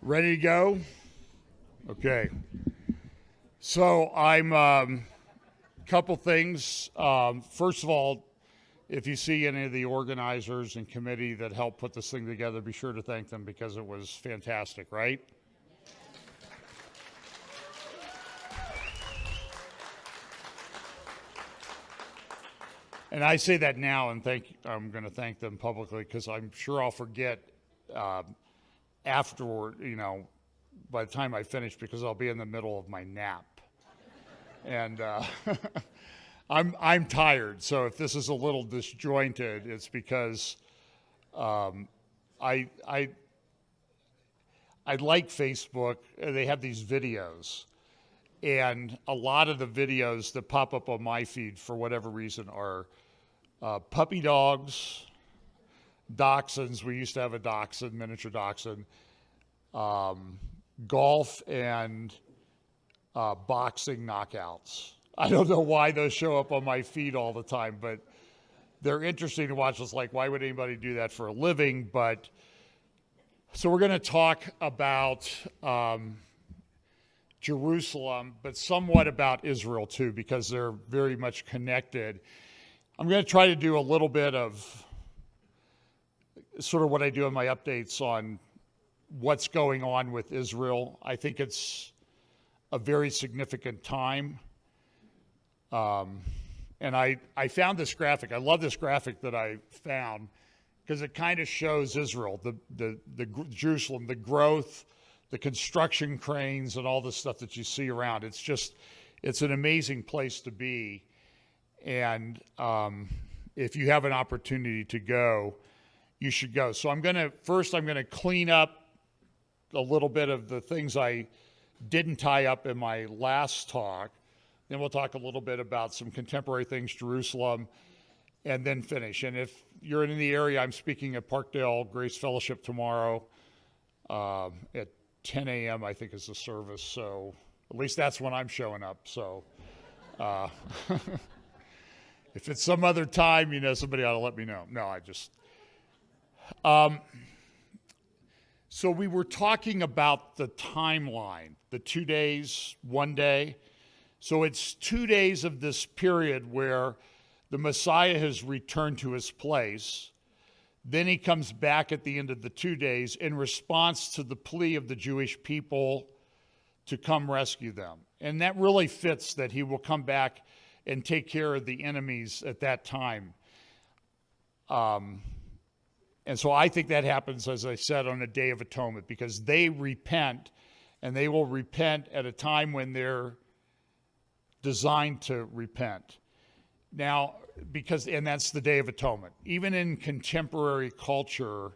Ready to go? Okay. So I'm couple things. First of all, if you see any of the organizers and committee that helped put this thing together, be sure to thank them because it was fantastic, right? And I say that now, and I'm going to thank them publicly because I'm sure I'll forget afterward. By the time I finish, because I'll be in the middle of my nap, and I'm tired. So if this is a little disjointed, it's because I like Facebook. They have these videos, and a lot of the videos that pop up on my feed for whatever reason are puppy dogs, dachshunds. We used to have a dachshund, miniature dachshund, golf, and boxing knockouts. I don't know why those show up on my feed all the time, but they're interesting to watch. It's like, why would anybody do that for a living? But so we're going to talk about Jerusalem, but somewhat about Israel too, because they're very much connected. I'm going to try to do a little bit of sort of what I do in my updates on what's going on with Israel. I think it's a very significant time. And I found this graphic. I love this graphic that I found because it kind of shows Israel, the Jerusalem, the growth, the construction cranes, and all the stuff that you see around. It's an amazing place to be. And if you have an opportunity to go, you should go. So I'm going to clean up a little bit of the things I didn't tie up in my last talk. Then we'll talk a little bit about some contemporary things, Jerusalem, and then finish. And if you're in the area, I'm speaking at Parkdale Grace Fellowship tomorrow at 10 a.m., I think is the service. So at least that's when I'm showing up. So if it's some other time, somebody ought to let me know. No, so we were talking about the timeline, the 2 days, 1 day. So it's 2 days of this period where the Messiah has returned to his place. Then he comes back at the end of the 2 days in response to the plea of the Jewish people to come rescue them. And that really fits that he will come back and take care of the enemies at that time. And so I think that happens, as I said, on a Day of Atonement, because they repent, and they will repent at a time when they're designed to repent. Now, and that's the Day of Atonement. Even in contemporary culture,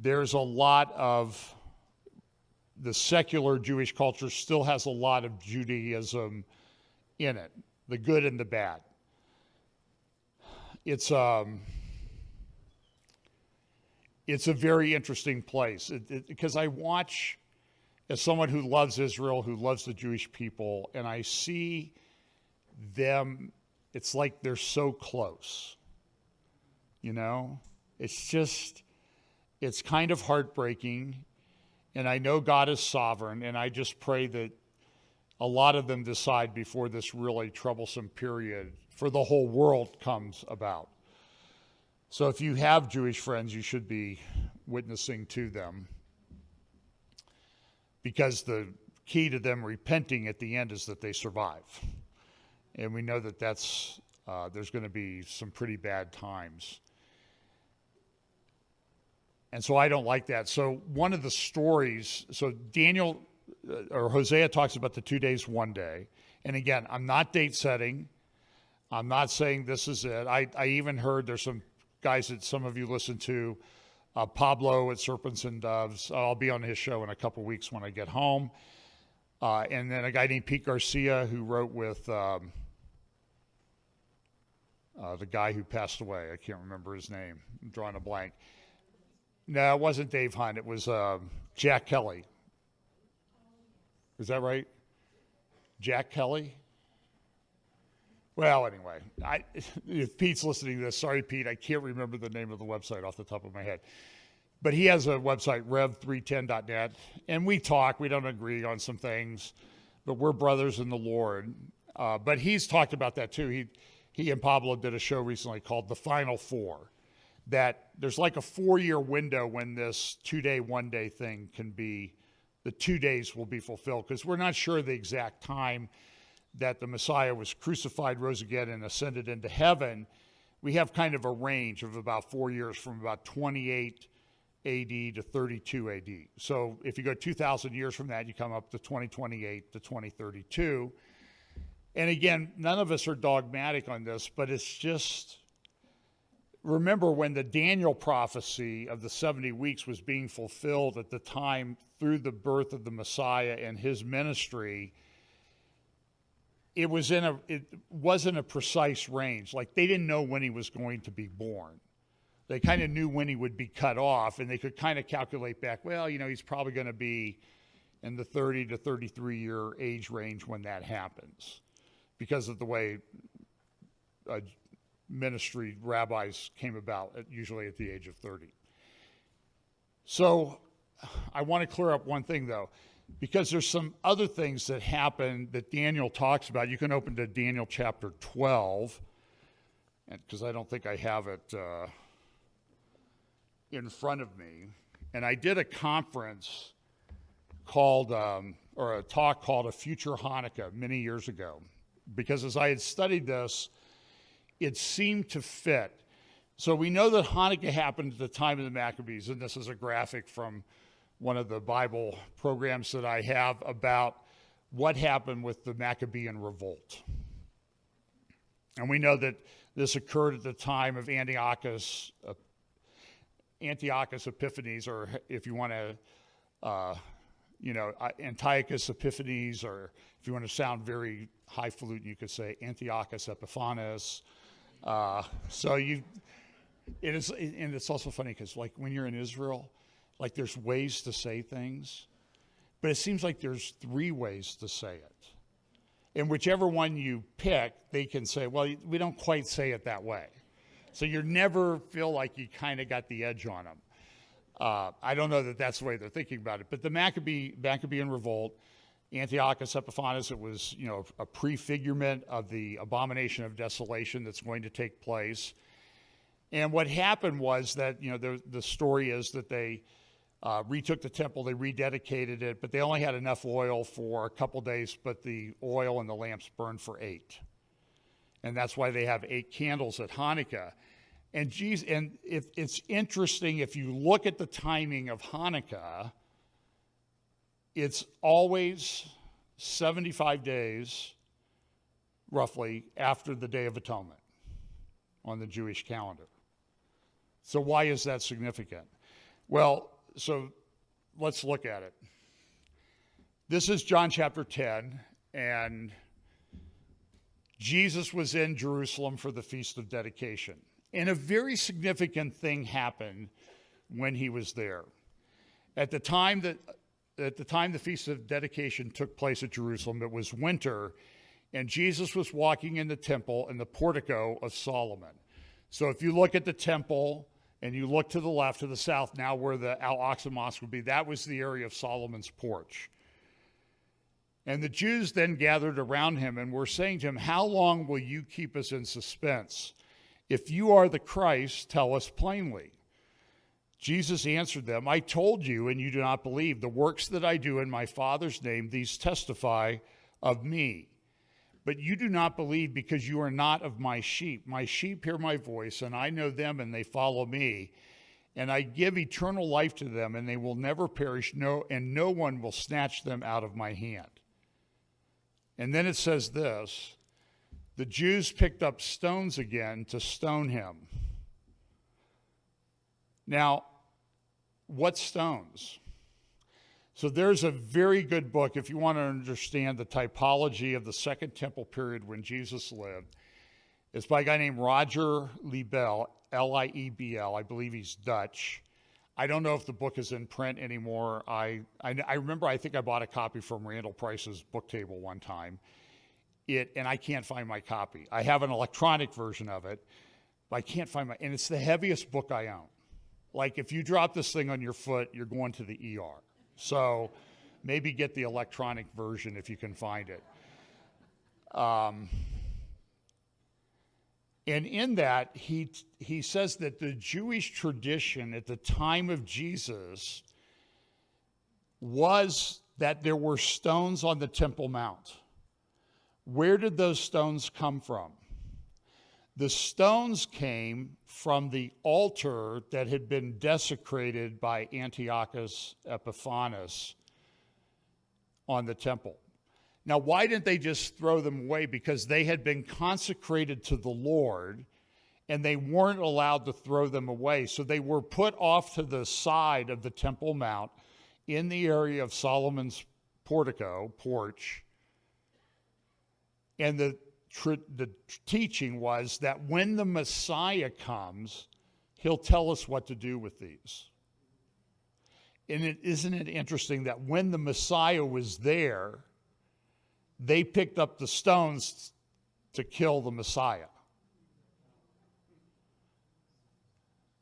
there's a lot of the secular Jewish culture still has a lot of Judaism in it, the good and the bad. It's a very interesting place because I watch, as someone who loves Israel, who loves the Jewish people, and I see them, it's like they're so close. It's kind of heartbreaking, and I know God is sovereign, and I just pray that a lot of them decide before this really troublesome period for the whole world comes about. So if you have Jewish friends, you should be witnessing to them, because the key to them repenting at the end is that they survive. And we know that there's going to be some pretty bad times. And so I don't like that. So one of the stories, so Daniel or Hosea talks about the 2 days, 1 day. And again, I'm not date setting. I'm not saying this is it. I even heard there's some guys that some of you listen to, Pablo at Serpents and Doves. I'll be on his show in a couple weeks when I get home. And then a guy named Pete Garcia who wrote with the guy who passed away. I can't remember his name. I'm drawing a blank. No, it wasn't Dave Hunt. It was Jack Kelly. Is that right? Jack Kelly? Well, anyway, if Pete's listening to this, sorry, Pete, I can't remember the name of the website off the top of my head. But he has a website, rev310.net, and we talk. We don't agree on some things, but we're brothers in the Lord. But he's talked about that too. He and Pablo did a show recently called The Final Four, that there's like a 4-year window when this 2-day, 1-day thing can be, the 2 days will be fulfilled, because we're not sure the exact time that the Messiah was crucified, rose again, and ascended into heaven. We have kind of a range of about 4 years, from about 28 AD to 32 AD. So if you go 2,000 years from that, you come up to 2028 to 2032. And again, none of us are dogmatic on this, but it's just, remember when the Daniel prophecy of the 70 weeks was being fulfilled at the time through the birth of the Messiah and his ministry, it wasn't a precise range. Like, they didn't know when he was going to be born. They kind of knew when he would be cut off, and they could kind of calculate back, well, he's probably going to be in the 30 to 33 year age range when that happens, because of the way ministry rabbis came about, usually at the age of 30. So I want to clear up one thing, though, because there's some other things that happen that Daniel talks about. You can open to Daniel chapter 12, because I don't think I have it in front of me. And I did a conference called, or a talk called A Future Hanukkah many years ago, because as I had studied this, it seemed to fit. So we know that Hanukkah happened at the time of the Maccabees, and this is a graphic from one of the Bible programs that I have about what happened with the Maccabean revolt. And we know that this occurred at the time of Antiochus Epiphanes, or if you want to, Antiochus Epiphanes, or if you want to sound very highfalutin, you could say Antiochus Epiphanes. It's also funny because, like, when you're in Israel, like, there's ways to say things, but it seems like there's 3 ways to say it. And whichever one you pick, they can say, well, we don't quite say it that way. So you never feel like you kind of got the edge on them. I don't know that that's the way they're thinking about it. But the Maccabean revolt, Antiochus Epiphanes, it was, a prefigurement of the abomination of desolation that's going to take place. And what happened was that, the story is that they retook the temple, they rededicated it, but they only had enough oil for a couple days, but the oil and the lamps burned for 8. And that's why they have 8 candles at Hanukkah. And it's interesting, if you look at the timing of Hanukkah, it's always 75 days, roughly, after the Day of Atonement on the Jewish calendar. So why is that significant? Well, so let's look at it. This is John chapter 10, and Jesus was in Jerusalem for the Feast of Dedication. And a very significant thing happened when he was there. At the time the Feast of Dedication took place at Jerusalem, it was winter, and Jesus was walking in the temple in the portico of Solomon. So if you look at the temple and you look to the left, to the south, now where the Al-Aqsa Mosque would be, that was the area of Solomon's porch. And the Jews then gathered around him and were saying to him, "How long will you keep us in suspense? If you are the Christ, tell us plainly." Jesus answered them, "I told you, and you do not believe. The works that I do in my Father's name, these testify of me. But you do not believe because you are not of my sheep. My sheep hear my voice, and I know them, and they follow me. And I give eternal life to them, and they will never perish, and no one will snatch them out of my hand." And then it says this: the Jews picked up stones again to stone him. Now, what stones? So there's a very good book, if you want to understand the typology of the Second Temple period when Jesus lived. It's by a guy named Roger Liebel, Liebl. I believe he's Dutch. I don't know if the book is in print anymore. I remember, I think I bought a copy from Randall Price's book table one time. And I can't find my copy. I have an electronic version of it, but I can't find and it's the heaviest book I own. Like if you drop this thing on your foot, you're going to the ER. So maybe get the electronic version if you can find it. And in that, he says that the Jewish tradition at the time of Jesus was that there were stones on the Temple Mount. Where did those stones come from? The stones came from the altar that had been desecrated by Antiochus Epiphanes on the temple. Now, why didn't they just throw them away? Because they had been consecrated to the Lord, and they weren't allowed to throw them away. So they were put off to the side of the Temple Mount in the area of Solomon's porch. And the teaching was that when the Messiah comes, he'll tell us what to do with these. And isn't it interesting that when the Messiah was there, they picked up the stones to kill the Messiah.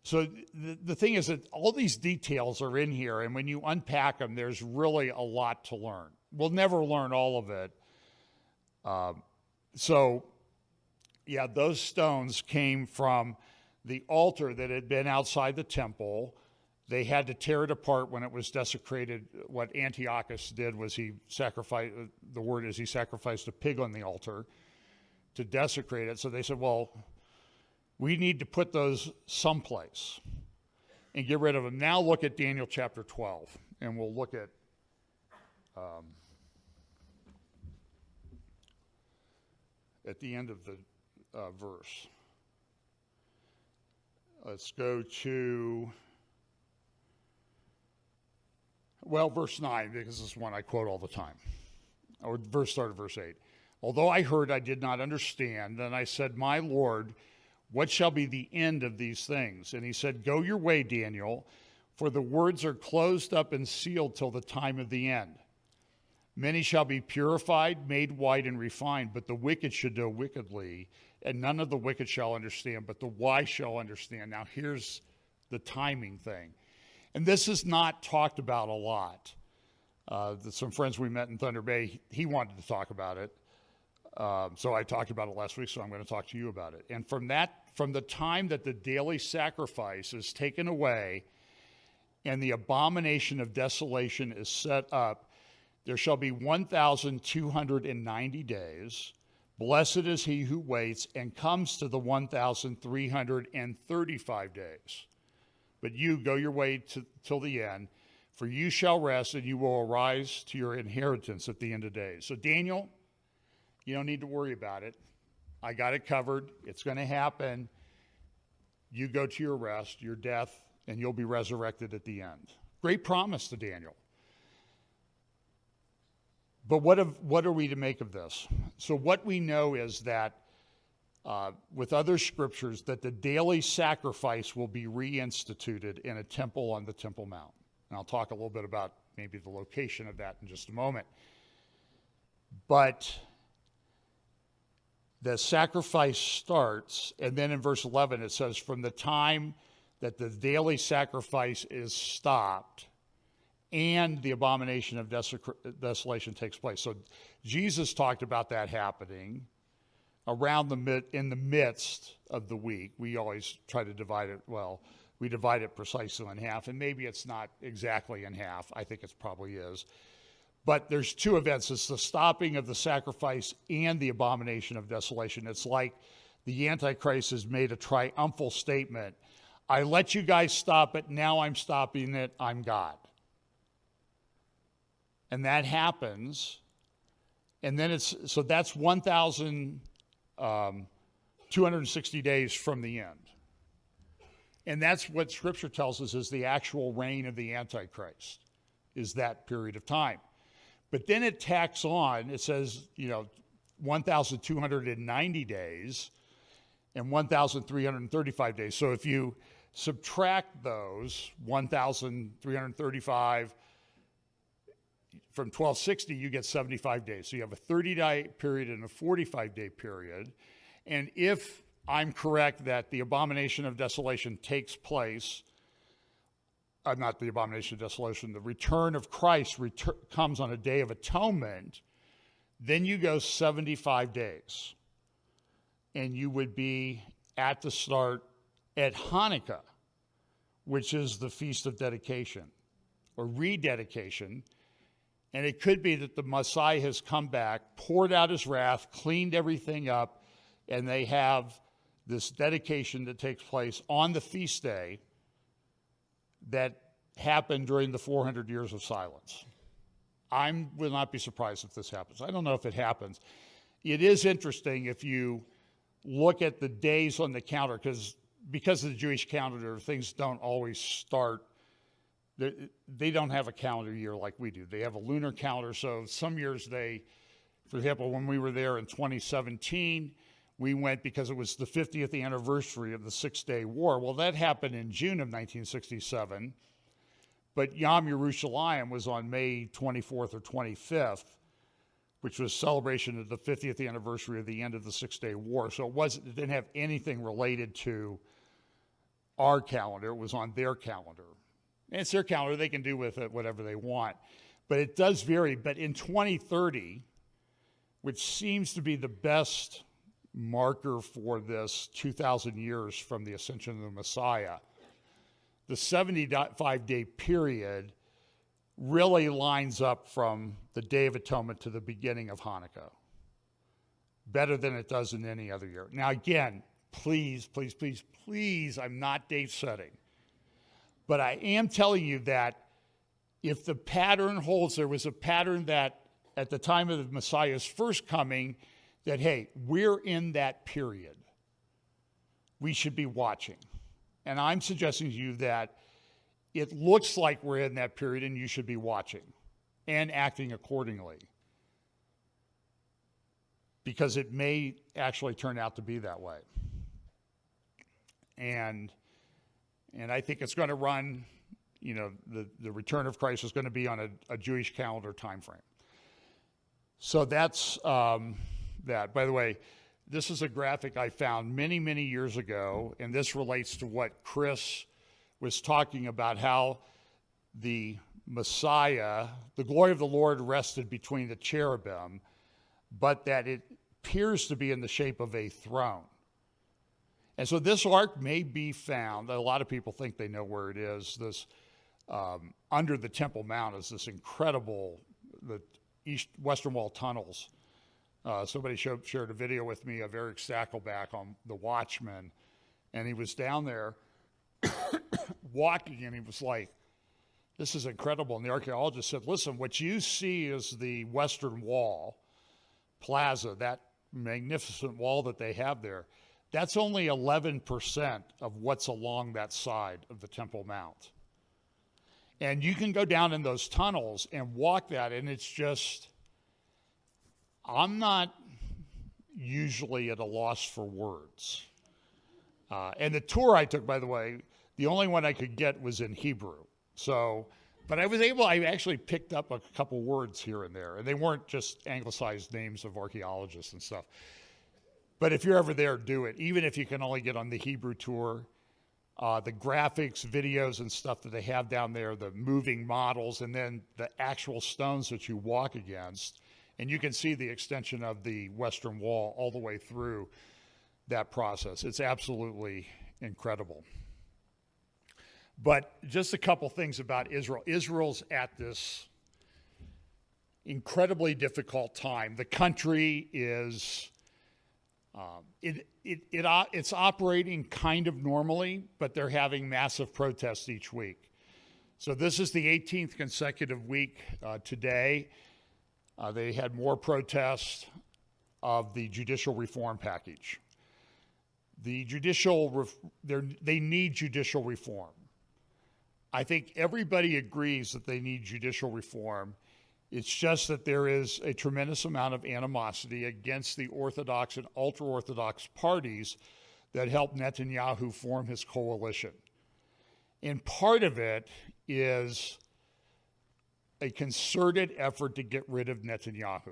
So the thing is that all these details are in here, and when you unpack them, there's really a lot to learn. We'll never learn all of it. Yeah, those stones came from the altar that had been outside the temple. They had to tear it apart when it was desecrated. What Antiochus did was he sacrificed a pig on the altar to desecrate it. So they said, well, we need to put those someplace and get rid of them. Now look at Daniel chapter 12, and we'll look at the end of the verse. Let's go to, verse 9, because this is one I quote all the time. Or start of verse 8. Although I heard, I did not understand. Then I said, my Lord, what shall be the end of these things? And he said, go your way, Daniel, for the words are closed up and sealed till the time of the end. Many shall be purified, made white, and refined, but the wicked should do wickedly, and none of the wicked shall understand, but the wise shall understand. Now here's the timing thing. And this is not talked about a lot. Some friends we met in Thunder Bay, he wanted to talk about it. So I talked about it last week, so I'm going to talk to you about it. And from the time that the daily sacrifice is taken away and the abomination of desolation is set up, there shall be 1,290 days. Blessed is he who waits and comes to the 1,335 days. But you go your way till the end, for you shall rest, and you will arise to your inheritance at the end of days. So Daniel, you don't need to worry about it. I got it covered. It's going to happen. You go to your rest, your death, and you'll be resurrected at the end. Great promise to Daniel. But what are we to make of this? So what we know is that with other scriptures, that the daily sacrifice will be reinstituted in a temple on the Temple Mount. And I'll talk a little bit about maybe the location of that in just a moment. But the sacrifice starts, and then in verse 11 it says, from the time that the daily sacrifice is stopped and the abomination of desolation takes place. So Jesus talked about that happening in the midst of the week. We always try to divide it, we divide it precisely in half, and maybe it's not exactly in half. I think it probably is. But there's two events. It's the stopping of the sacrifice and the abomination of desolation. It's like the Antichrist has made a triumphal statement. I let you guys stop it. Now I'm stopping it. I'm God. And that happens. And then that's 1,260 days from the end. And that's what Scripture tells us is the actual reign of the Antichrist, is that period of time. But then it tacks on, it says, 1,290 days and 1,335 days. So if you subtract those, 1,335 from 1260, you get 75 days. So you have a 30-day period and a 45-day period. And if I'm correct that the abomination of desolation takes place not the abomination of desolation, the return of Christ comes on a Day of Atonement, then you go 75 days. And you would be at the start at Hanukkah, which is the Feast of Dedication or rededication. And it could be that the Messiah has come back, poured out his wrath, cleaned everything up, and they have this dedication that takes place on the feast day that happened during the 400 years of silence. I will not be surprised if this happens. I don't know if it happens. It is interesting if you look at the days on the calendar, because of the Jewish calendar, things don't always start. They don't have a calendar year like we do. They have a lunar calendar. So some years for example, when we were there in 2017, we went because it was the 50th anniversary of the Six-Day War. Well, that happened in June of 1967, but Yom Yerushalayim was on May 24th or 25th, which was celebration of the 50th anniversary of the end of the Six-Day War. So it didn't have anything related to our calendar. It was on their calendar. And it's their calendar. They can do with it whatever they want. But it does vary. But in 2030, which seems to be the best marker for this 2,000 years from the ascension of the Messiah, the 75-day period really lines up from the Day of Atonement to the beginning of Hanukkah. Better than it does in any other year. Now again, please, please, please, please, I'm not date setting. But I am telling you that if the pattern holds, there was a pattern that at the time of the Messiah's first coming, that, hey, we're in that period. We should be watching. And I'm suggesting to you that it looks like we're in that period and you should be watching and acting accordingly, because it may actually turn out to be that way. And I think it's going to run, the return of Christ is going to be on a Jewish calendar time frame. So that's that. By the way, this is a graphic I found many, many years ago, and this relates to what Chris was talking about, how the Messiah, the glory of the Lord rested between the cherubim, but that it appears to be in the shape of a throne. And so this ark may be found, a lot of people think they know where it is, this under the Temple Mount is this incredible, the Western Wall tunnels. Somebody shared a video with me of Eric Stackelback on The Watchmen, and he was down there walking, and he was like, this is incredible. And the archaeologist said, listen, what you see is the Western Wall Plaza, that magnificent wall that they have there. That's only 11% of what's along that side of the Temple Mount. And you can go down in those tunnels and walk that, and it's just, I'm not usually at a loss for words. And the tour I took, by the way, the only one I could get was in Hebrew. So, but I actually picked up a couple words here and there, and they weren't just anglicized names of archaeologists and stuff. But if you're ever there, do it. Even if you can only get on the Hebrew tour, the graphics, videos, and stuff that they have down there, the moving models, and then the actual stones that you walk against. And you can see the extension of the Western Wall all the way through that process. It's absolutely incredible. But just a couple things about Israel. Israel's at this incredibly difficult time. The country is, it's operating kind of normally, but they're having massive protests each week. So this is the 18th consecutive week today. They had more protests of the judicial reform package. They need judicial reform. I think everybody agrees that they need judicial reform. It's just that there is a tremendous amount of animosity against the Orthodox and ultra-Orthodox parties that helped Netanyahu form his coalition. And part of it is a concerted effort to get rid of Netanyahu.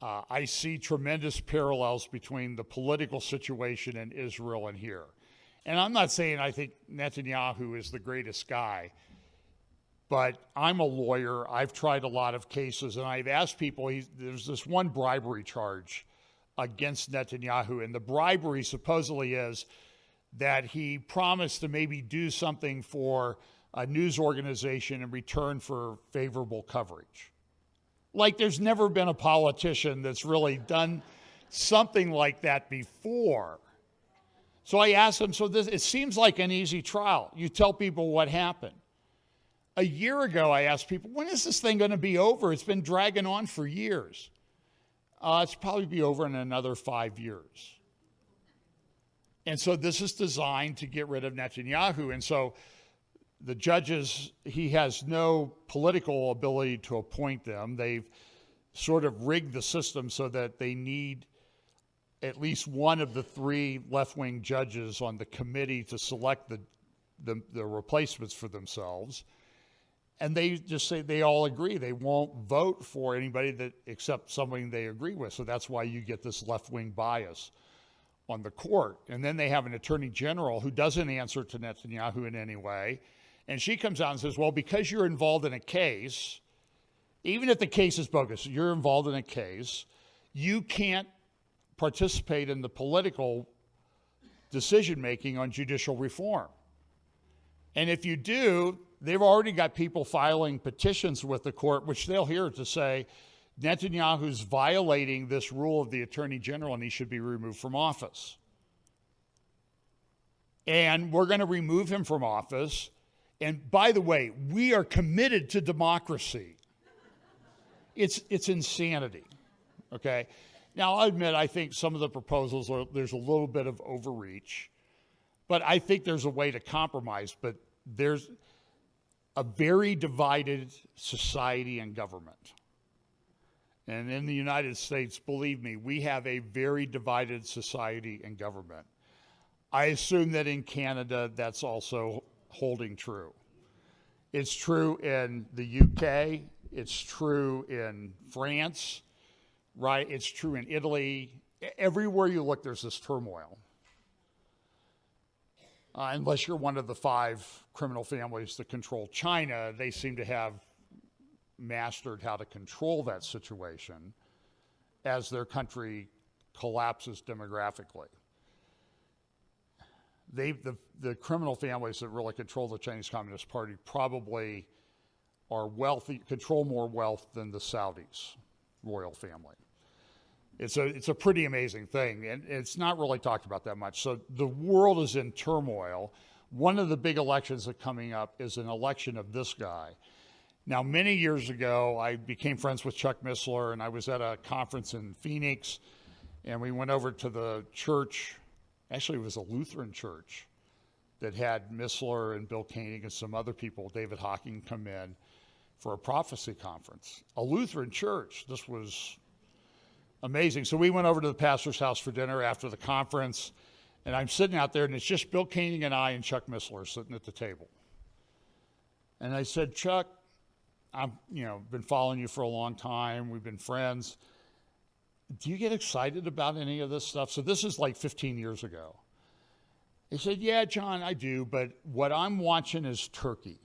I see tremendous parallels between the political situation in Israel and here. And I'm not saying I think Netanyahu is the greatest guy, but I'm a lawyer. I've tried a lot of cases, and I've asked people, there's this one bribery charge against Netanyahu, and the bribery supposedly is that he promised to maybe do something for a news organization in return for favorable coverage. Like, there's never been a politician that's really done something like that before. So I asked him, it seems like an easy trial. You tell people what happened. A year ago, I asked people, when is this thing going to be over? It's been dragging on for years. It's probably be over in another 5 years. And so this is designed to get rid of Netanyahu. And so the judges, he has no political ability to appoint them. They've sort of rigged the system so that they need at least one of the three left-wing judges on the committee to select the replacements for themselves. And they just say they all agree. They won't vote for anybody except somebody they agree with. So that's why you get this left-wing bias on the court. And then they have an attorney general who doesn't answer to Netanyahu in any way. And she comes out and says, well, because you're involved in a case, even if the case is bogus, you're involved in a case, you can't participate in the political decision-making on judicial reform. And if you do, they've already got people filing petitions with the court, which they'll hear to say, Netanyahu's violating this rule of the Attorney General and he should be removed from office. And we're going to remove him from office. And by the way, we are committed to democracy. It's insanity, okay? Now, I'll admit, I think some of the proposals, there's a little bit of overreach, but I think there's a way to compromise. But there's a very divided society and government. And in the United States, believe me, we have a very divided society and government. I assume that in Canada, that's also holding true. It's true in the UK. It's true in France, right? It's true in Italy. Everywhere you look, there's this turmoil. Unless you're one of the 5 criminal families that control China, they seem to have mastered how to control that situation as their country collapses demographically. The criminal families that really control the Chinese Communist Party probably are wealthy, control more wealth than the Saudis' royal family. It's a pretty amazing thing, and it's not really talked about that much. So the world is in turmoil. One of the big elections that are coming up is an election of this guy. Now, many years ago, I became friends with Chuck Missler, and I was at a conference in Phoenix, and we went over to the church. Actually, it was a Lutheran church that had Missler and Bill Koenig and some other people, David Hawking, come in for a prophecy conference. A Lutheran church. This was amazing. So we went over to the pastor's house for dinner after the conference, and I'm sitting out there, and it's just Bill Koenig and I and Chuck Missler sitting at the table. And I said, Chuck, I've been following you for a long time. We've been friends. Do you get excited about any of this stuff? So this is like 15 years ago. He said, yeah, John, I do, but what I'm watching is Turkey.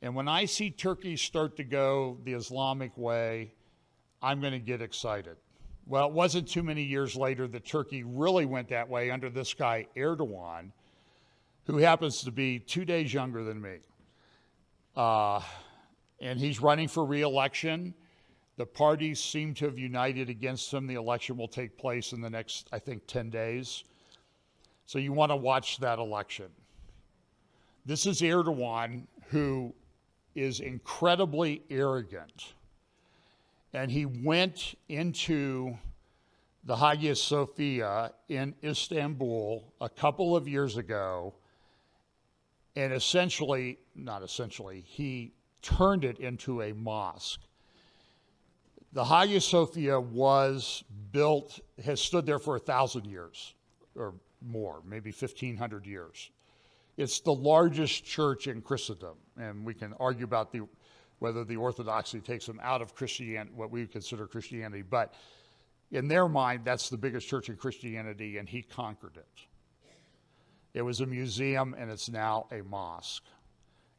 And when I see Turkey start to go the Islamic way, I'm going to get excited. Well, it wasn't too many years later that Turkey really went that way under this guy, Erdogan, who happens to be 2 days younger than me. And he's running for re-election. The parties seem to have united against him. The election will take place in the next, I think, 10 days. So you want to watch that election. This is Erdogan, who is incredibly arrogant. And he went into the Hagia Sophia in Istanbul a couple of years ago, and he turned it into a mosque. The Hagia Sophia has stood there for 1,000 years or more, maybe 1,500 years. It's the largest church in Christendom, and we can argue about whether the Orthodoxy takes them out of Christianity, what we would consider Christianity, but in their mind, that's the biggest church in Christianity, and he conquered it. It was a museum, and it's now a mosque.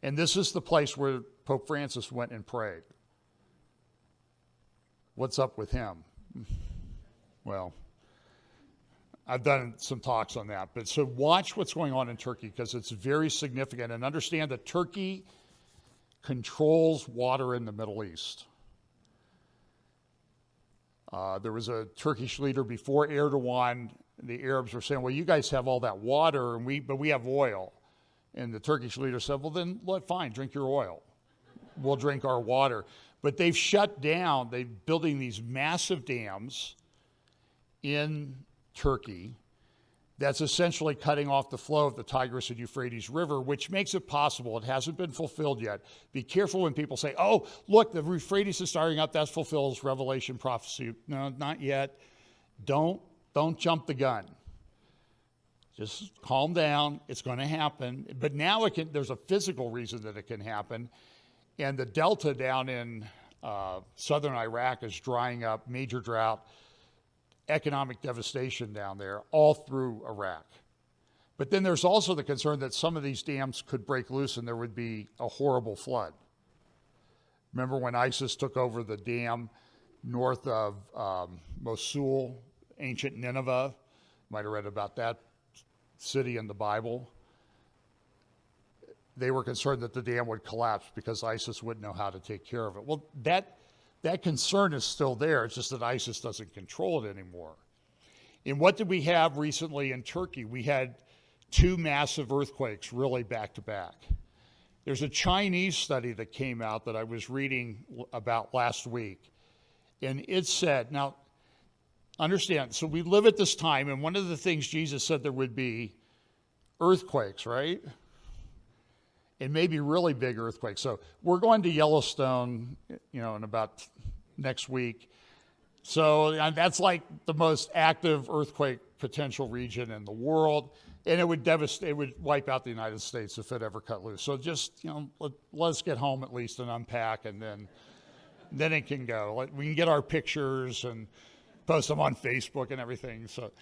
And this is the place where Pope Francis went and prayed. What's up with him? Well, I've done some talks on that. But so watch what's going on in Turkey, because it's very significant. And understand that Turkey controls water in the Middle East. There was a Turkish leader before Erdogan. The Arabs were saying, well, you guys have all that water, but we have oil. And the Turkish leader said, well, then fine, drink your oil. We'll drink our water. But they've shut down, they're building these massive dams in Turkey that's essentially cutting off the flow of the Tigris and Euphrates River, which makes it possible. It hasn't been fulfilled yet. Be careful when people say, oh, look, the Euphrates is starting up, that fulfills Revelation prophecy. No, not yet. Don't jump the gun. Just calm down. It's going to happen. But now there's a physical reason that it can happen. And the delta down in southern Iraq is drying up, major drought, economic devastation down there, all through Iraq. But then there's also the concern that some of these dams could break loose and there would be a horrible flood. Remember when ISIS took over the dam north of Mosul, ancient Nineveh? Might have read about that city in the Bible. They were concerned that the dam would collapse because ISIS wouldn't know how to take care of it. Well, that concern is still there. It's just that ISIS doesn't control it anymore. And what did we have recently in Turkey? We had 2 massive earthquakes really back to back. There's a Chinese study that came out that I was reading about last week. And it said, now, understand, so we live at this time, and one of the things Jesus said there would be earthquakes, right? And maybe really big earthquakes. So we're going to Yellowstone, in about next week. So that's like the most active earthquake potential region in the world. And it would wipe out the United States if it ever cut loose. So just, let's get home at least and unpack, and then it can go. We can get our pictures and post them on Facebook and everything. So,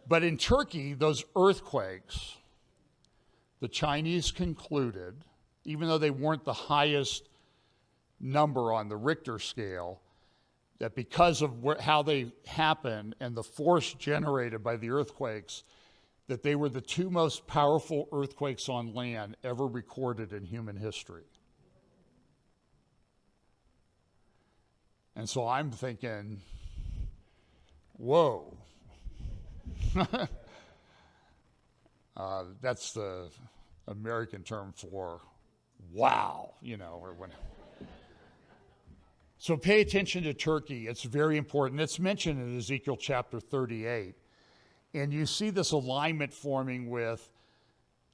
but in Turkey, those earthquakes, the Chinese concluded, even though they weren't the highest number on the Richter scale, that because of how they happened and the force generated by the earthquakes, that they were the 2 most powerful earthquakes on land ever recorded in human history. And so I'm thinking, whoa. That's the American term for wow, or when. So pay attention to Turkey. It's very important. It's mentioned in Ezekiel chapter 38. And you see this alignment forming with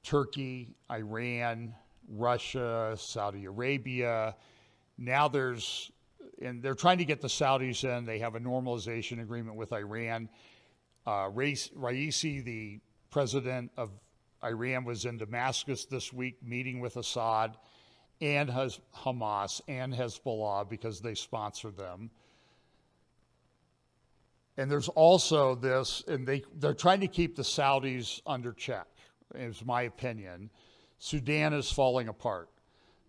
Turkey, Iran, Russia, Saudi Arabia. Now they're trying to get the Saudis in. They have a normalization agreement with Iran. Raisi, the president of Iran, was in Damascus this week meeting with Assad and Hamas and Hezbollah because they sponsor them. And there's also this, and they're trying to keep the Saudis under check, is my opinion. Sudan is falling apart.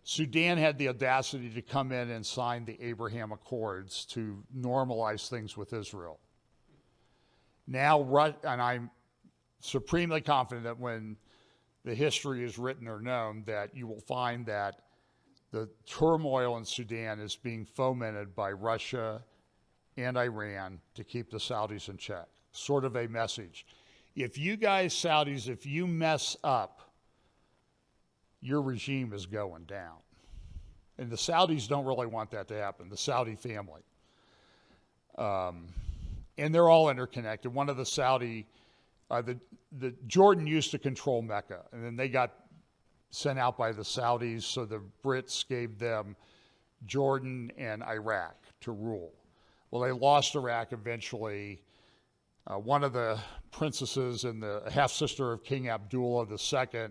Sudan had the audacity to come in and sign the Abraham Accords to normalize things with Israel. Now, and I'm supremely confident that when the history is written or known, that you will find that the turmoil in Sudan is being fomented by Russia and Iran to keep the Saudis in check. Sort of a message. If you guys, Saudis, if you mess up, your regime is going down. And the Saudis don't really want that to happen, the Saudi family. And they're all interconnected. One of the Saudi, the Jordan used to control Mecca, and then they got sent out by the Saudis, so the Brits gave them Jordan and Iraq to rule. Well, they lost Iraq eventually. One of the princesses and the half-sister of King Abdullah II,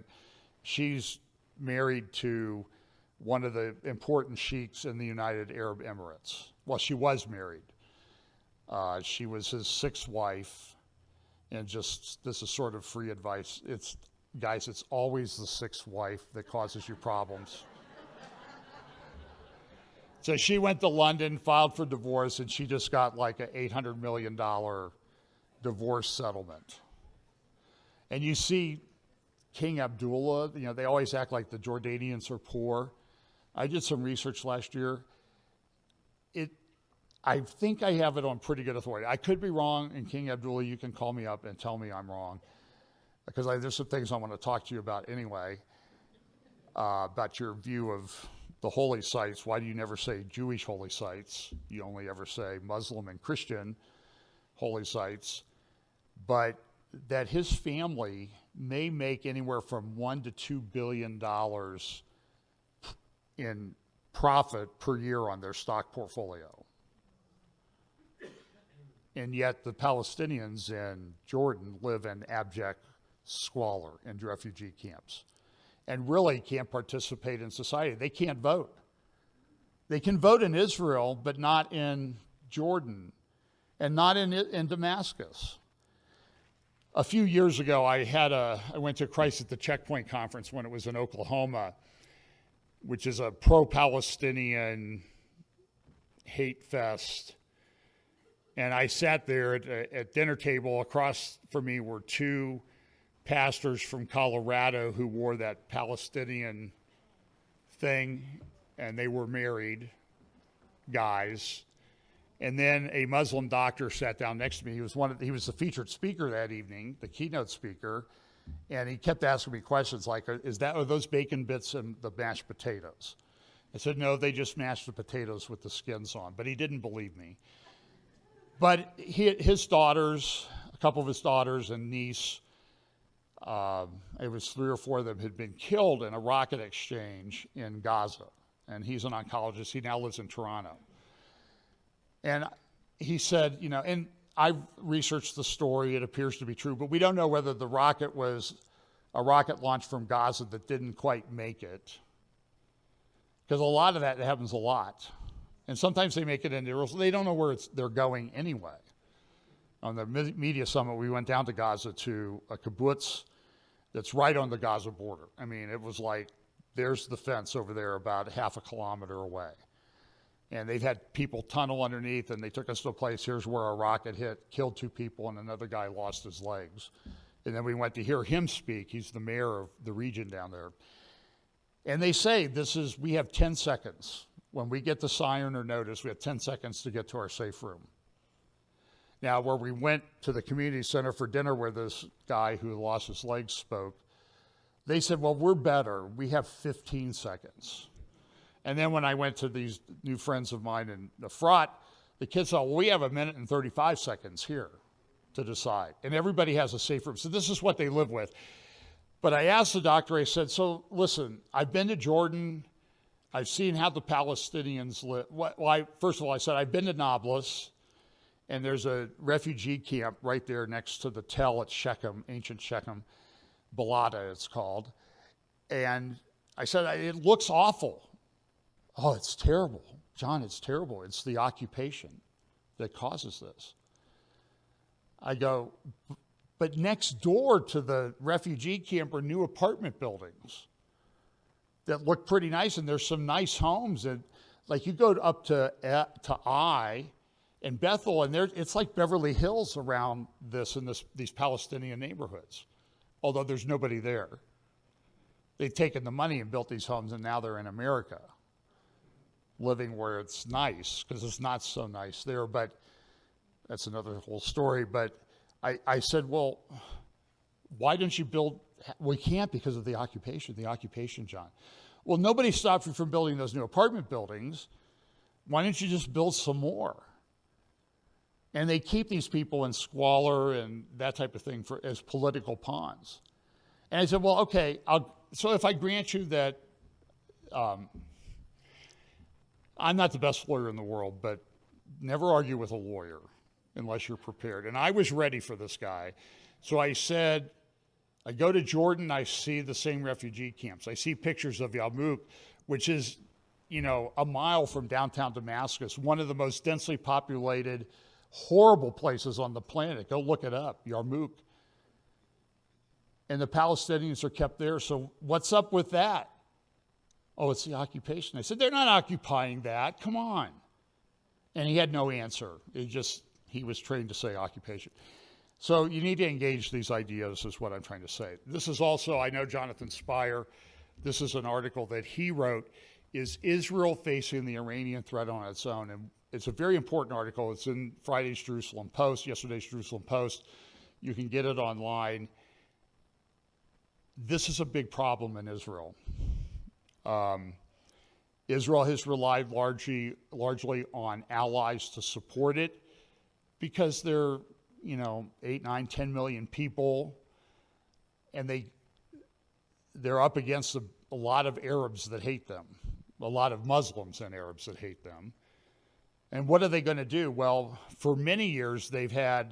she's married to one of the important sheiks in the United Arab Emirates. Well, she was married. She was his 6th wife, And just, this is sort of free advice. Guys, it's always the sixth wife that causes you problems. So she went to London, filed for divorce, and she just got like an $800 million divorce settlement. And you see King Abdullah, they always act like the Jordanians are poor. I did some research last year. I think I have it on pretty good authority. I could be wrong, and King Abdullah, you can call me up and tell me I'm wrong, because there's some things I want to talk to you about anyway, about your view of the holy sites. Why do you never say Jewish holy sites? You only ever say Muslim and Christian holy sites. But that his family may make anywhere from $1 to $2 billion in profit per year on their stock portfolio. And yet the Palestinians in Jordan live in abject squalor in refugee camps and really can't participate in society. They can't vote. They can vote in Israel, but not in Jordan and not in Damascus. A few years ago, I went to Christ at the Checkpoint conference when it was in Oklahoma, which is a pro-Palestinian hate fest. And I sat there at dinner table. Across from me were two pastors from Colorado who wore that Palestinian thing, and they were married guys. And then a Muslim doctor sat down next to me. He was the featured speaker that evening, the keynote speaker, and he kept asking me questions like, are those bacon bits and the mashed potatoes? I said, no, they just mashed the potatoes with the skins on. But he didn't believe me. But his daughters, a couple of his daughters and niece, it was 3 or 4 of them, had been killed in a rocket exchange in Gaza. And he's an oncologist. He now lives in Toronto. And he said, and I've researched the story. It appears to be true. But we don't know whether the rocket was a rocket launch from Gaza that didn't quite make it. Because a lot of that happens a lot. And sometimes they make it into Israel. So they don't know where they're going anyway. On the media summit, we went down to Gaza to a kibbutz that's right on the Gaza border. I mean, it was like, there's the fence over there about half a kilometer away. And they've had people tunnel underneath, and they took us to a place, here's where a rocket hit, killed 2 people, and another guy lost his legs. And then we went to hear him speak. He's the mayor of the region down there. And they say we have 10 seconds. When we get the siren or notice, we have 10 seconds to get to our safe room. Now, where we went to the community center for dinner where this guy who lost his legs spoke, they said, well, we're better. We have 15 seconds. And then when I went to these new friends of mine in the Frot, the kids said, well, we have 1 minute and 35 seconds here to decide. And everybody has a safe room. So this is what they live with. But I asked the doctor, I said, so listen, I've been to Jordan. I've seen how the Palestinians live. First of all, I said, I've been to Nablus, and there's a refugee camp right there next to the Tel at Shechem, ancient Shechem, Balata it's called. And I said, it looks awful. Oh, it's terrible. John, it's terrible. It's the occupation that causes this. I go, but next door to the refugee camp are new apartment buildings that look pretty nice, and there's some nice homes. And like you go up to I and Bethel, and it's like Beverly Hills around these Palestinian neighborhoods, although there's nobody there. They've taken the money and built these homes, and now they're in America, living where it's nice, because it's not so nice there. But that's another whole story. But I said, well, why don't you build? We can't because of the occupation, John. Well, nobody stopped you from building those new apartment buildings. Why don't you just build some more? And they keep these people in squalor and that type of thing as political pawns. And I said, well, okay, so if I grant you that, I'm not the best lawyer in the world, but never argue with a lawyer unless you're prepared. And I was ready for this guy. So I said, I go to Jordan, I see the same refugee camps. I see pictures of Yarmouk, which is, a mile from downtown Damascus, one of the most densely populated, horrible places on the planet. Go look it up, Yarmouk. And the Palestinians are kept there. So what's up with that? Oh, it's the occupation. I said, they're not occupying that. Come on. And he had no answer. He was trained to say occupation. So you need to engage these ideas is what I'm trying to say. This is also, I know Jonathan Spire, this is an article that he wrote, is Israel facing the Iranian threat on its own? And it's a very important article. It's in Friday's Jerusalem Post, yesterday's Jerusalem Post. You can get it online. This is a big problem in Israel. Israel has relied largely on allies to support it because they're, 8, 9, 10 million people, and they're up against a lot of Arabs that hate them, a lot of Muslims and Arabs that hate them. And what are they going to do? Well, for many years, the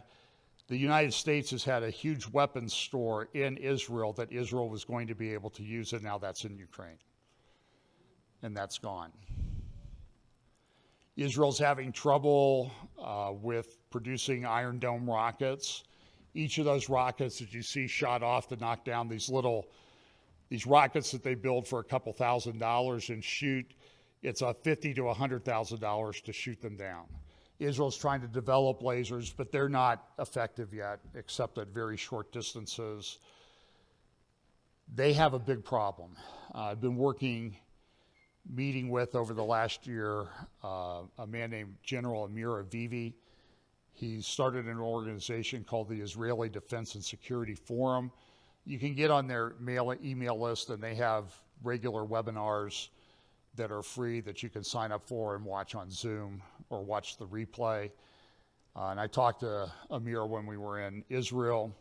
United States has had a huge weapons store in Israel that Israel was going to be able to use, and now that's in Ukraine. And that's gone. Israel's having trouble with producing Iron Dome rockets. Each of those rockets that you see shot off to knock down these rockets that they build for a couple $1,000s and shoot, it's a $50,000 to $100,000 to shoot them down. Israel's trying to develop lasers, but they're not effective yet, except at very short distances. They have a big problem. I've been meeting with over the last year a man named General Amir Avivi. He started an organization called the Israeli Defense and Security Forum. You can get on their email list, and they have regular webinars that are free that you can sign up for and watch on Zoom or watch the replay. And I talked to Amir when we were in Israel.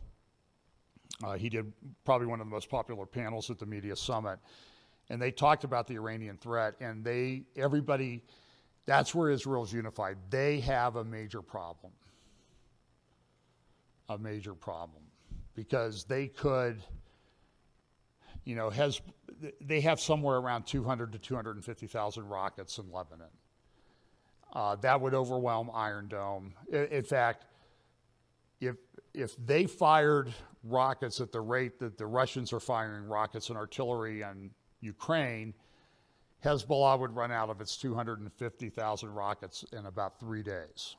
He did probably one of the most popular panels at the Media Summit. And they talked about the Iranian threat, and that's where Israel's unified. They have a major problem. Because they could, they have somewhere around 200 to 250,000 rockets in Lebanon. That would overwhelm Iron Dome. In fact, if they fired rockets at the rate that the Russians are firing rockets and artillery and Ukraine, Hezbollah would run out of its 250,000 rockets in about 3 days.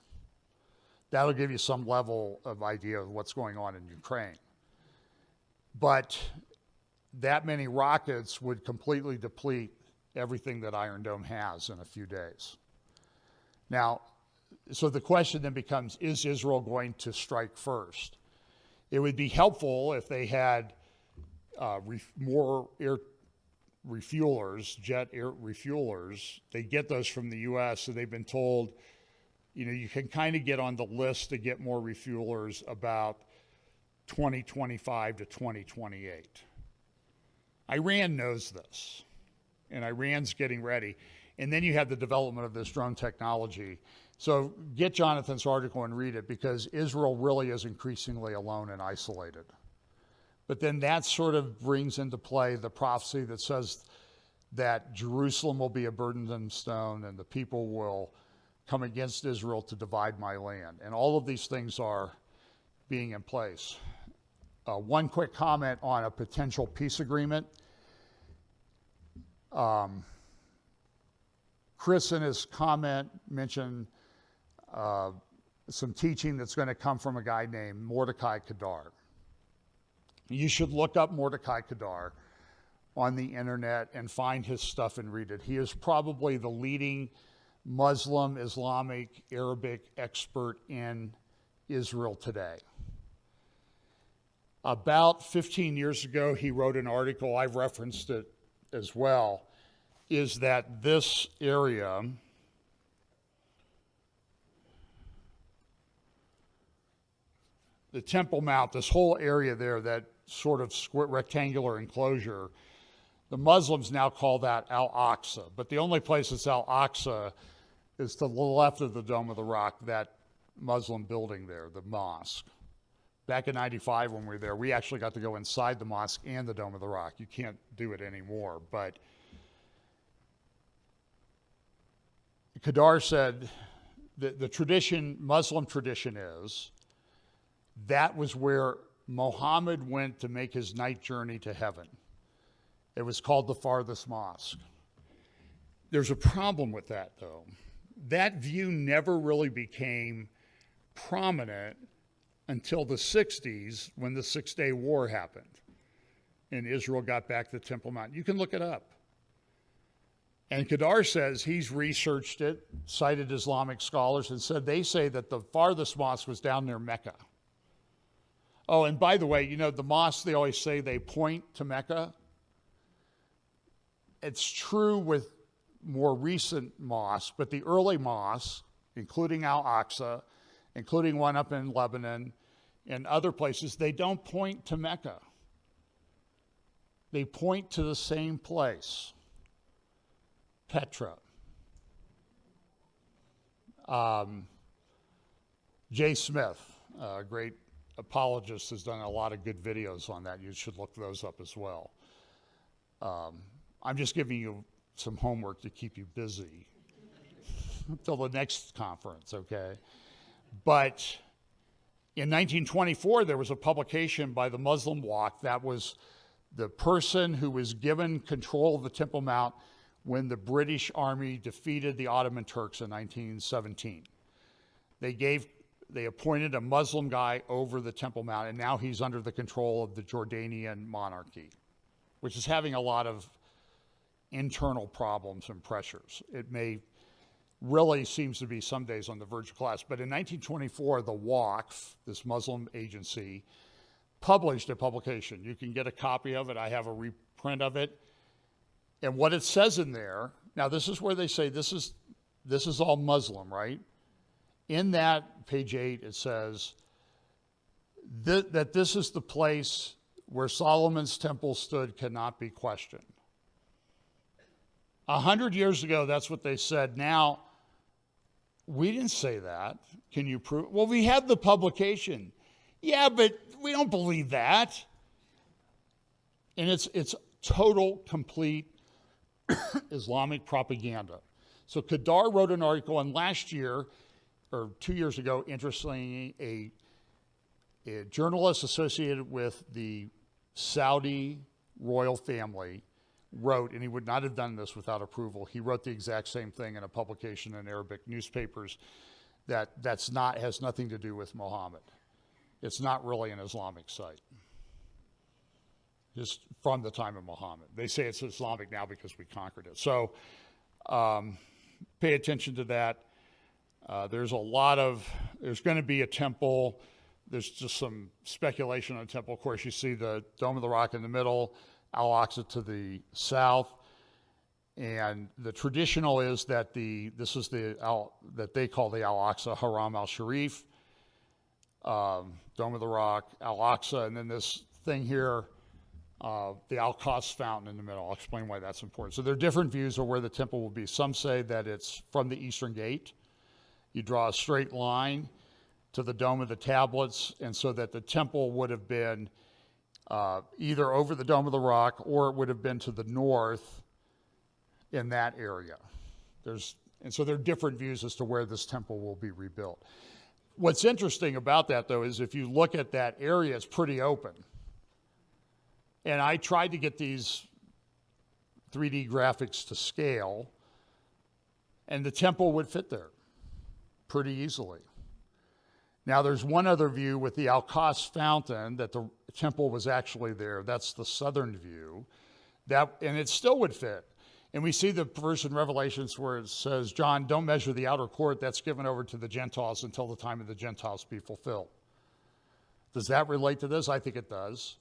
That'll give you some level of idea of what's going on in Ukraine. But that many rockets would completely deplete everything that Iron Dome has in a few days. Now, so the question then becomes, is Israel going to strike first? It would be helpful if they had more air refuelers, jet air refuelers. They get those from the U.S., so they've been told, you can kind of get on the list to get more refuelers about 2025 to 2028. Iran knows this, and Iran's getting ready. And then you have the development of this drone technology. So get Jonathan's article and read it, because Israel really is increasingly alone and isolated. But then that sort of brings into play the prophecy that says that Jerusalem will be a burdensome stone and the people will come against Israel to divide my land. And all of these things are being in place. One quick comment on a potential peace agreement. Chris in his comment mentioned some teaching that's going to come from a guy named Mordecai Kedar. You should look up Mordecai Kedar on the internet and find his stuff and read it. He is probably the leading Muslim, Islamic, Arabic expert in Israel today. About 15 years ago, he wrote an article, I've referenced it as well, is that this area, the Temple Mount, this whole area there, that sort of rectangular enclosure, the Muslims now call that Al-Aqsa. But the only place that's Al-Aqsa is to the left of the Dome of the Rock, that Muslim building there, the mosque. Back in '95 when we were there, we actually got to go inside the mosque and the Dome of the Rock. You can't do it anymore. But Kedar said the tradition, Muslim tradition is, that was where Muhammad went to make his night journey to heaven. It was called the farthest mosque. There's a problem with that, though. That view never really became prominent until the 60s when the Six-Day War happened and Israel got back to Temple Mount. You can look it up. And Kedar says he's researched it, cited Islamic scholars, and said they say that the farthest mosque was down near Mecca. Oh, and by the way, you know, the mosques, they always say they point to Mecca. It's true with more recent mosques, but the early mosques, including Al-Aqsa, including one up in Lebanon and other places, they don't point to Mecca. They point to the same place, Petra. Jay Smith, a great apologist, has done a lot of good videos on that. You should look those up as well. I'm just giving you some homework to keep you busy until the next conference, okay? But in 1924, there was a publication by the Muslim Bloc that was the person who was given control of the Temple Mount when the British Army defeated the Ottoman Turks in 1917. They appointed a Muslim guy over the Temple Mount, and now he's under the control of the Jordanian monarchy, which is having a lot of internal problems and pressures. It really seems to be some days on the verge of collapse. But in 1924, the Waqf, this Muslim agency, published a publication. You can get a copy of it. I have a reprint of it. And what it says in there, now this is where they say this is all Muslim, right? In that, page 8, it says that this is the place where Solomon's temple stood cannot be questioned. 100 years ago, that's what they said. Now, we didn't say that. Can you prove? Well, we have the publication. Yeah, but we don't believe that. And it's total, complete Islamic propaganda. So Kedar wrote an article, and last year, or 2 years ago, interestingly, a journalist associated with the Saudi royal family wrote, and he would not have done this without approval, he wrote the exact same thing in a publication in Arabic newspapers that has nothing to do with Muhammad. It's not really an Islamic site, just from the time of Muhammad. They say it's Islamic now because we conquered it. So pay attention to that. There's going to be a temple. There's just some speculation on a temple. Of course, you see the Dome of the Rock in the middle, Al-Aqsa to the south, and the traditional is that that they call the Al-Aqsa Haram al-Sharif, Dome of the Rock, Al-Aqsa, and then this thing here, the Al-Qas fountain in the middle. I'll explain why that's important. So there are different views of where the temple will be. Some say that it's from the eastern gate. You draw a straight line to the Dome of the Tablets, and so that the temple would have been either over the Dome of the Rock, or it would have been to the north in that area. And so there are different views as to where this temple will be rebuilt. What's interesting about that, though, is if you look at that area, it's pretty open. And I tried to get these 3D graphics to scale, and the temple would fit there pretty easily. Now, there's one other view with the Al-Qas fountain that the temple was actually there. That's the southern view, and it still would fit. And we see the verse in Revelations where it says, John, don't measure the outer court. That's given over to the Gentiles until the time of the Gentiles be fulfilled. Does that relate to this? I think it does.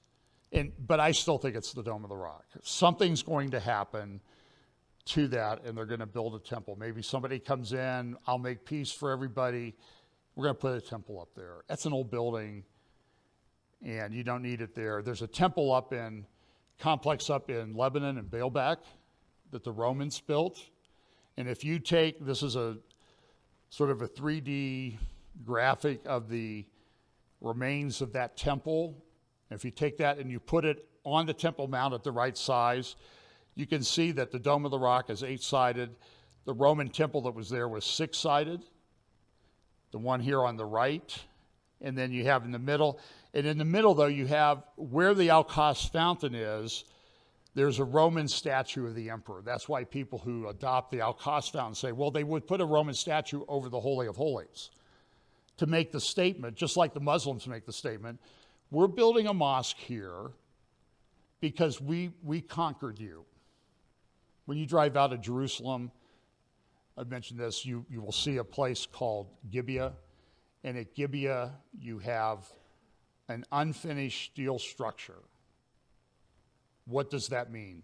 But I still think it's the Dome of the Rock. Something's going to happen to that, and they're going to build a temple. Maybe somebody comes in, I'll make peace for everybody. We're going to put a temple up there. That's an old building, and you don't need it there. There's a temple complex up in Lebanon and Baalbek that the Romans built. And if you this is a sort of a 3D graphic of the remains of that temple. If you take that and you put it on the Temple Mount at the right size, you can see that the Dome of the Rock is 8-sided. The Roman temple that was there was 6-sided. the one here on the right, and then you have in the middle. And in the middle, though, you have where the Alcaz fountain is, there's a Roman statue of the emperor. That's why people who adopt the Alcaz fountain say, well, they would put a Roman statue over the Holy of Holies to make the statement, just like the Muslims make the statement, we're building a mosque here because we conquered you. When you drive out of Jerusalem, I've mentioned this, you will see a place called Gibeah, and at Gibeah you have an unfinished steel structure. What does that mean?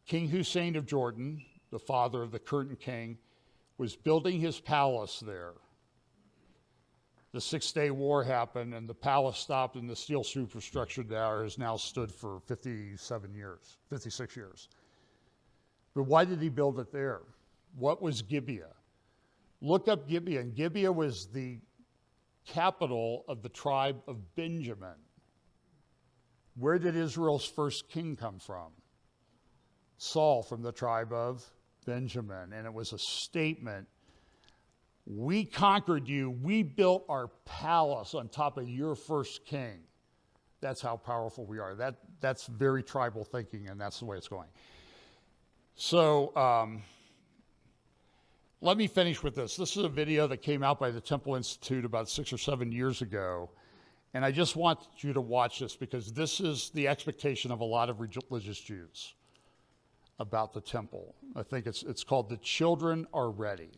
King Hussein of Jordan, the father of the current king, was building his palace there. The Six-Day War happened, and the palace stopped, and the steel superstructure there has now stood for 56 years. But why did he build it there? What was Gibeah? Look up Gibeah, and Gibeah was the capital of the tribe of Benjamin. Where did Israel's first king come from? Saul, from the tribe of Benjamin. And it was a statement, we conquered you, we built our palace on top of your first king. That's how powerful we are. That's very tribal thinking, and that's the way it's going. So let me finish with this. This is a video that came out by the Temple Institute about 6 or 7 years ago. And I just want you to watch this because this is the expectation of a lot of religious Jews about the temple. I think it's called The Children Are Ready.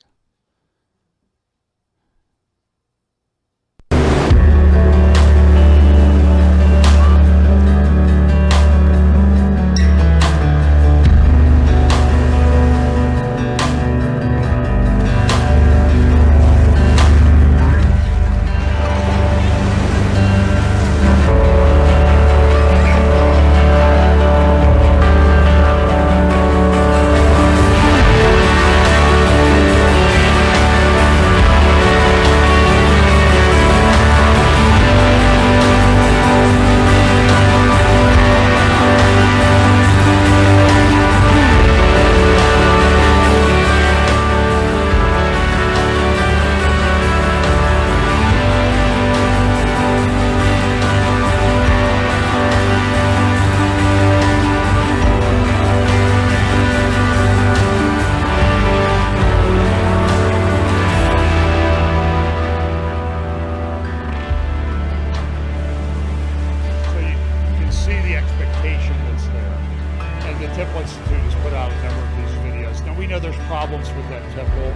Temple Institute has put out a number of these videos. Now we know there's problems with that temple,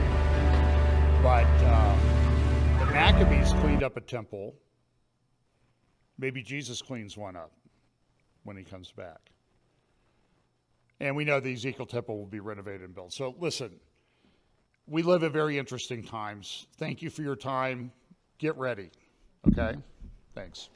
but the Maccabees cleaned up a temple. Maybe Jesus cleans one up when he comes back. And we know the Ezekiel temple will be renovated and built. So listen, we live at very interesting times. Thank you for your time. Get ready, okay? Thanks.